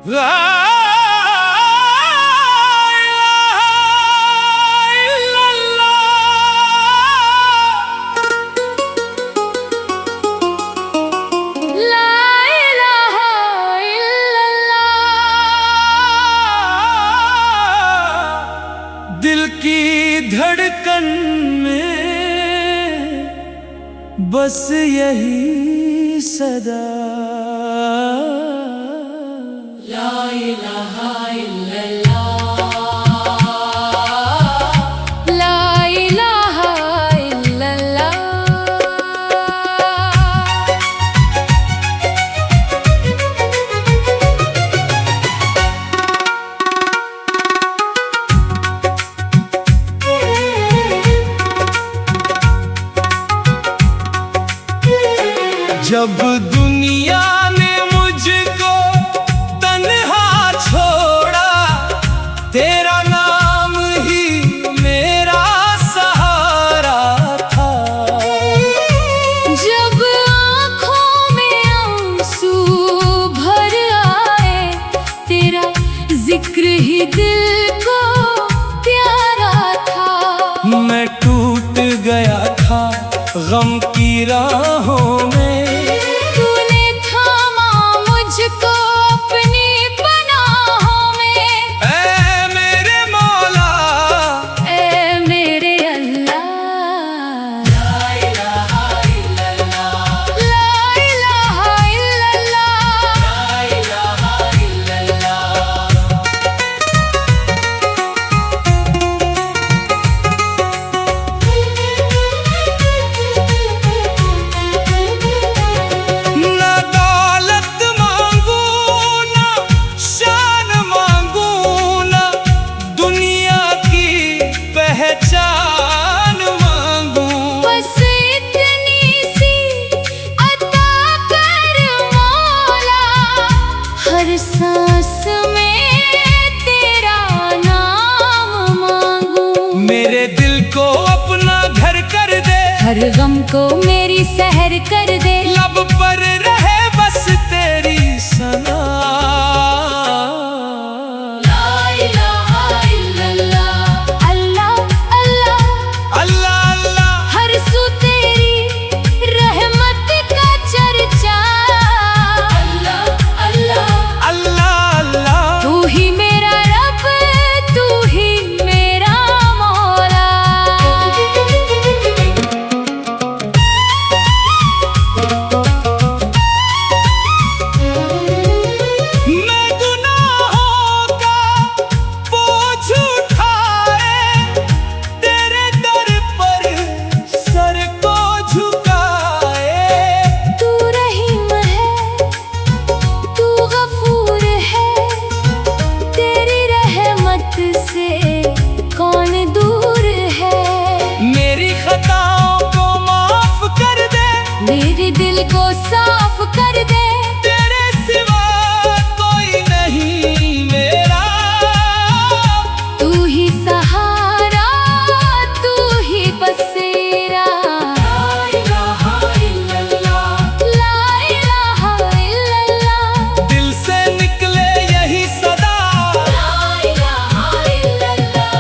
ला इलाहा इल्लल्लाह, ला इलाहा इल्लल्लाह। दिल की धड़कन में बस यही सदा, ला इलाहा इल्लल्लाह, ला इलाहा इल्लल्लाह। जब दुनिया ने मुझको तन्हा छोड़ा, तेरा नाम ही मेरा सहारा था। जब आँखों में आंसू भर आए, तेरा जिक्र ही दिल को प्यारा था। मैं टूट गया था गम की राहों में, तूने थामा मुझको अपनी पनाहों में। ऐ मेरे मौला, ऐ मेरे अल्लाह, ला इलाहा इल्लल्लाह, ला इलाहा इल्लल्लाह, ला इलाहा इल्लल्लाह। ना दौलत मांगू ना शान मांगू, ना दुनिया की पहचान मांगू। बस इतनी सी अता कर मौला, हर सांस में तेरा नाम मांगू। मेरे दिल को अपना घर कर दे, हर गम को मेरी सहर कर दे। लब पर रहे बस तेरी सना, ला इलाहा इल्लल्लाह, अल्लाह अल्लाह, अल्लाह अल्लाह, हर सू तेरी रहमत का चर्चा। अल्लाह अल्लाह, अल्लाह अल्लाह। तू ही मेरा रब, तू ही मेरा मौला। मैं गुनाहों का बोझ उठाए, तेरे दर पर सर को झुकाए। तू रहीम है, तू गफूर है, तेरी रहमत से कौन दूर है। मेरी खताओं को माफ कर दे, मेरे दिल को साफ कर दे। तेरे सिवा कोई नहीं मेरा। तू ही सहारा, तू ही बसेरा। ला इलाहा इल्लल्लाह, ला इलाहा इल्लल्लाह, दिल से निकले यही सदा, ला इलाहा इल्लल्लाह।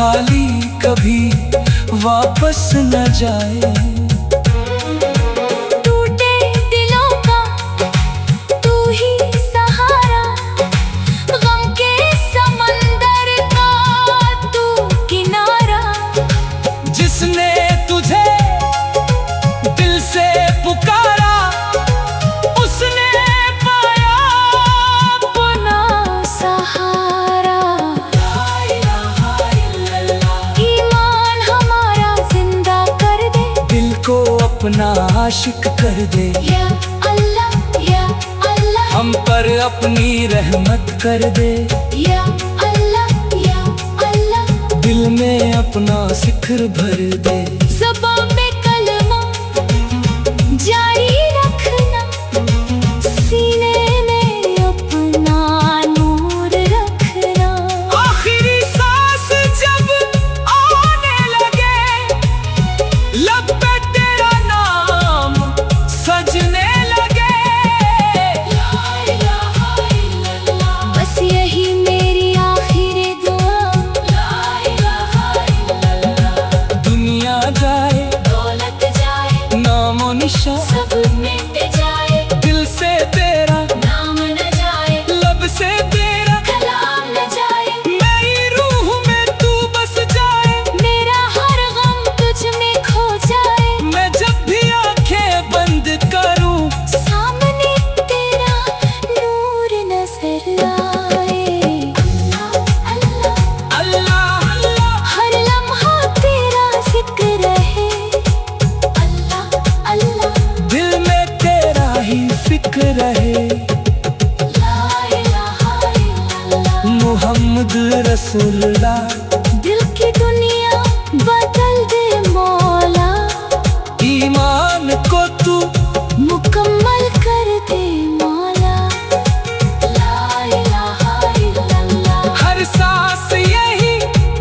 खाली कभी वापस न जाए। टूटे दिलों का तू ही सहारा, गम के समंदर का तू किनारा। जिसने तुझे दिल से पुकारा, उसने पाया अपना सहारा। ईमान हमारा जिंदा कर दे, दिल को अपना आशिक कर दे। या अल्लाह या अल्लाह, हम पर अपनी रहमत कर दे। या अल्लाह या अल्लाह, दिल में अपना जिक्र भर दे। ज़बां में कलमा जारी रखना, सीने में अपना नूर रखना। आखिरी सांस जब आने लगे, लब पे तेरा नाम सजने लगे। बस यही मेरी आखिरी दुआ। दुनिया जाए, दौलत जाए, नामो निशा सब मिट जाए, दिल से तेरा, नाम न जाए, लब से तेरा, कलाम न जाए। मेरी रूह में तू बस जाए। मेरा हर गम तुझ में खो जाए, मैं जब भी आंखें बंद करूं, सामने तेरा नूर नजर आए। अल्लाह अल्लाह अल्लाह हर लम्हा तेरा जिक्र रहे। अल्लाह अल्लाह दिल में तेरा ही फिक्र रहे। ला इलाहा इल्लल्लाह, मोहम्मद रसूलुल्लाह, दिल की दुनिया बदल दे मौला। ईमान को तू मुकम्मल कर दे मौला। ला इलाहा इल्लल्लाह, हर सांस यही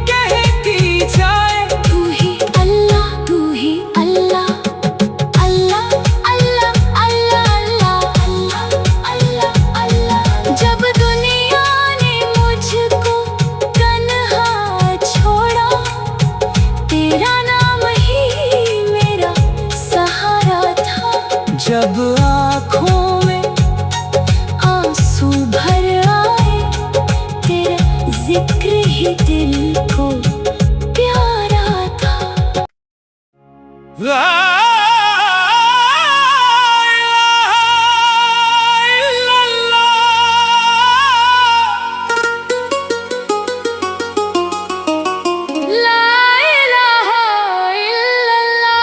कहती जाए। तू ही अल्लाह, तू ही अल्लाह। अल्लाह अल्लाह अल्लाह अल्लाह अल्लाह अल्लाह। जब दुनिया ने मुझको तन्हा छोड़ा, तेरा नाम ही मेरा सहारा था। जब आँखों में आंसू भर आए, तेरा जिक्र ही दिल को प्यारा था। ला इलाहा इल्लल्लाह, ला इलाहा इल्लल्लाह,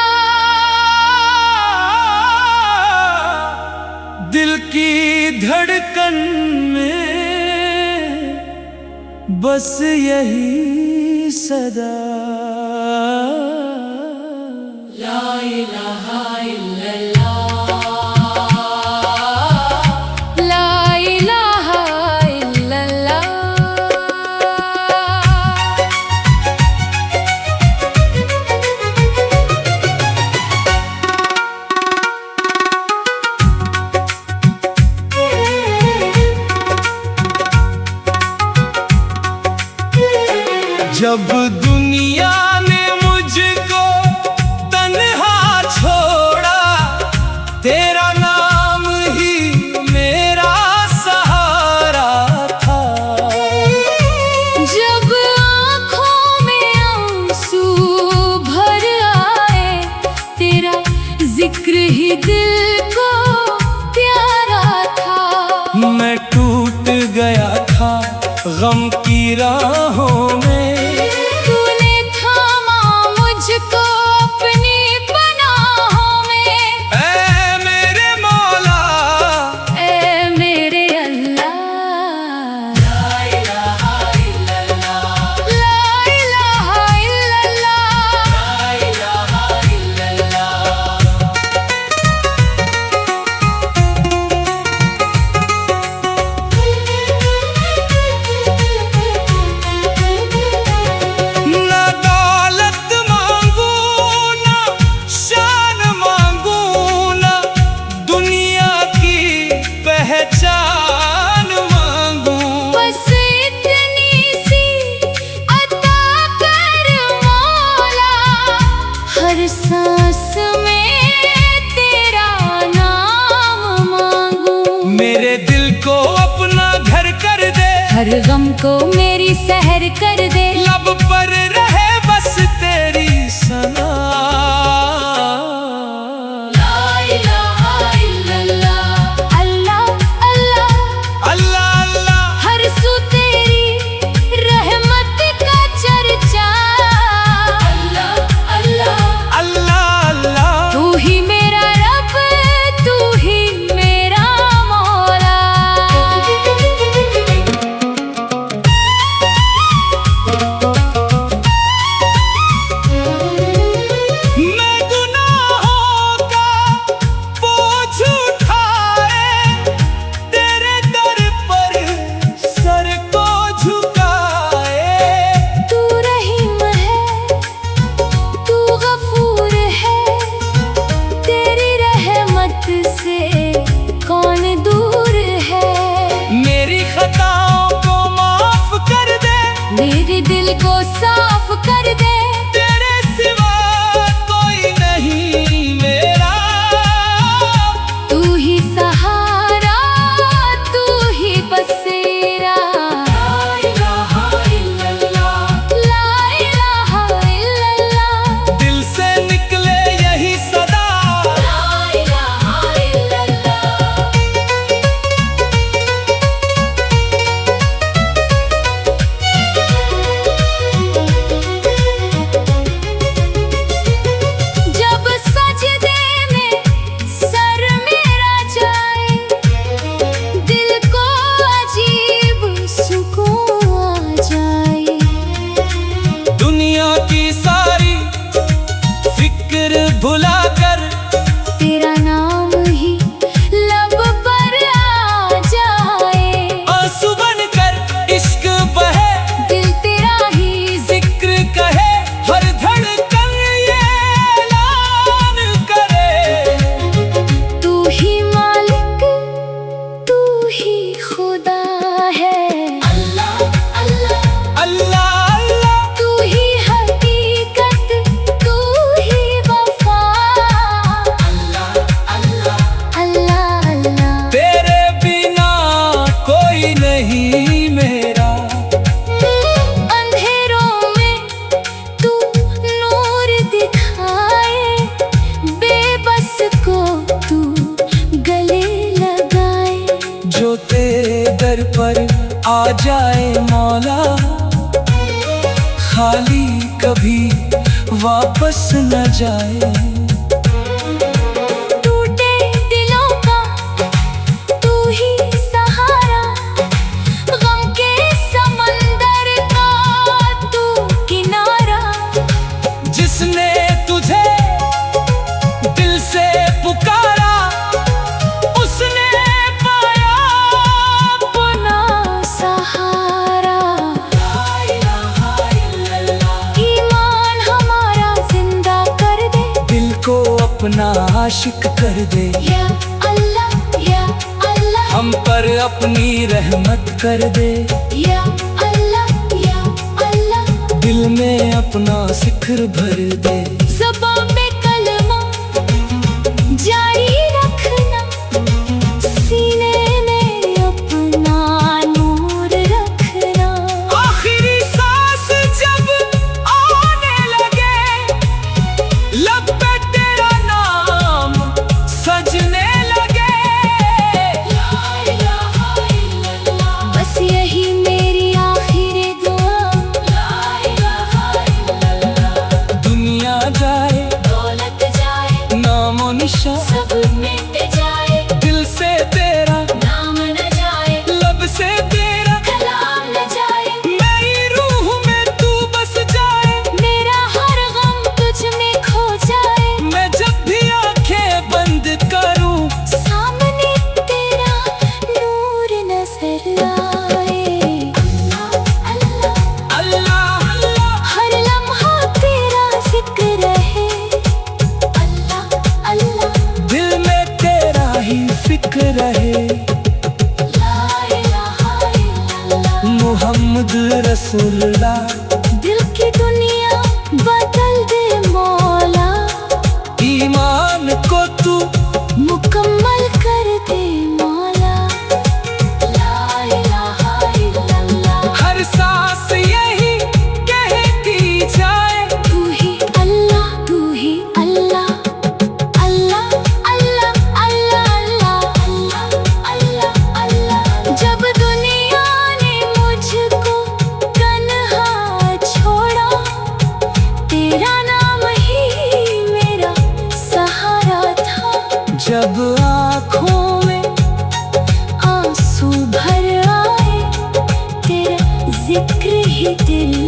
दिल की धड़कन में बस यही सदा। ला इलाहा इल्लल्लाह, ला इलाहा इल्लल्लाह। जब दुनिया ने मुझको तन्हा छोड़ा, तेरा नाम ही मेरा सहारा था। जब आँखों में आंसू भर आए, तेरा जिक्र ही दिल को प्यारा था। मैं टूट गया था गम की राहों में, तूने था हर गम को मेरी सहर कर दे। लब पर रहे बस तेरी सना। ला इलाहा इल्लल्लाह, अल्लाह अल्लाह अल्लाह अल्लाह, हर सू तेरी रहमत का चर्चा। अल्लाह अल्लाह अल्लाह अल्लाह, तू ही मेरा रब, तू ही मेरा मौला। मैं गुनाहों का बोझ उठाए तेरे दर पर सर को झुकाए। तू रहीम है, तू गफूर है, तेरी रहमत से कौन दूर है। मेरी खताओं को माफ कर दे, मेरे दिल को साफ कर दे। तेरे सिवा कोई नहीं मेरा। तू ही सहारा, तू ही बसेरा। ला इलाहा इल्लल्लाह, ला इलाहा इल्लल्लाह, दिल से निकले यही सदा। ला इलाहा इल्लल्लाह। जब सजदे में सर मेरा जाए, दिल को अजीब सुकून आ जाए। दुनिया की सारी फिक्र भुला कर तेरा नाम ही लब पर आ जाए। आंसू बनकर इश्क बहे, दिल तेरा ही जिक्र कहे, हर धड़कन ये ऐलान करे। तू ही मालिक, तू ही खुदा है। अल्लाह अल्लाह अल्लाह अल्लाह, तू ही हकीकत, तू ही वफा। अल्लाह अल्लाह अल्लाह अल्लाह, तेरे बिना कोई नहीं मेरा। अंधेरों में तू नूर दिखाए, बेबस को तू गले लगाए। जो तेरे दर पर आ जाए मौला, खाली कभी वापस न जाए। टूटे दिलों का तू ही सहारा, गम के समंदर का तू किनारा। जिसने तुझे दिल से पुकारा, उसने पाया अपना सहारा। ईमान हमारा जिंदा कर दे। दिल को अपना आशिक कर दे। या अल्लाह या अल्लाह, हम पर अपनी रहमत कर दे। या अल्लाह या अल्लाह, दिल में अपना जिक्र भर दे। ज़बान में कलमा जारी रखना, सीने में अपना नूर रखना। आखिरी सांस जब आने लगे, लब पे तेरा नाम सजने लगे। ला इलाहा इल्लल्लाह, बस यही मेरी आखिरी दुआ। ला इलाहा इल्लल्लाह, दुनिया जाए, दौलत जाए, नामो निशा, सब मिट जाए। दिल से तेरा, नाम न जाए, लब से तेरा, कलाम न जाए। मेरी रूह में तू बस जाए। मेरा हर गम तुझ में खो जाए। मैं जब भी आंखें बंद करूं, सामने तेरा नूर नजर आए। अल्लाह अल्लाह, अल्लाह अल्लाह, हर लम्हा तेरा जिक्र रहे। अल्लाह अल्लाह, दिल में तेरा ही फिक्र रहे। ला इलाहा इल्लल्लाह, मोहम्मद रसूलुल्लाह, दिल की दुनिया बदल दे मौला। ईमान को तू मुकम्मल कर दे मौला। ला इलाहा इल्लल्लाह। दिल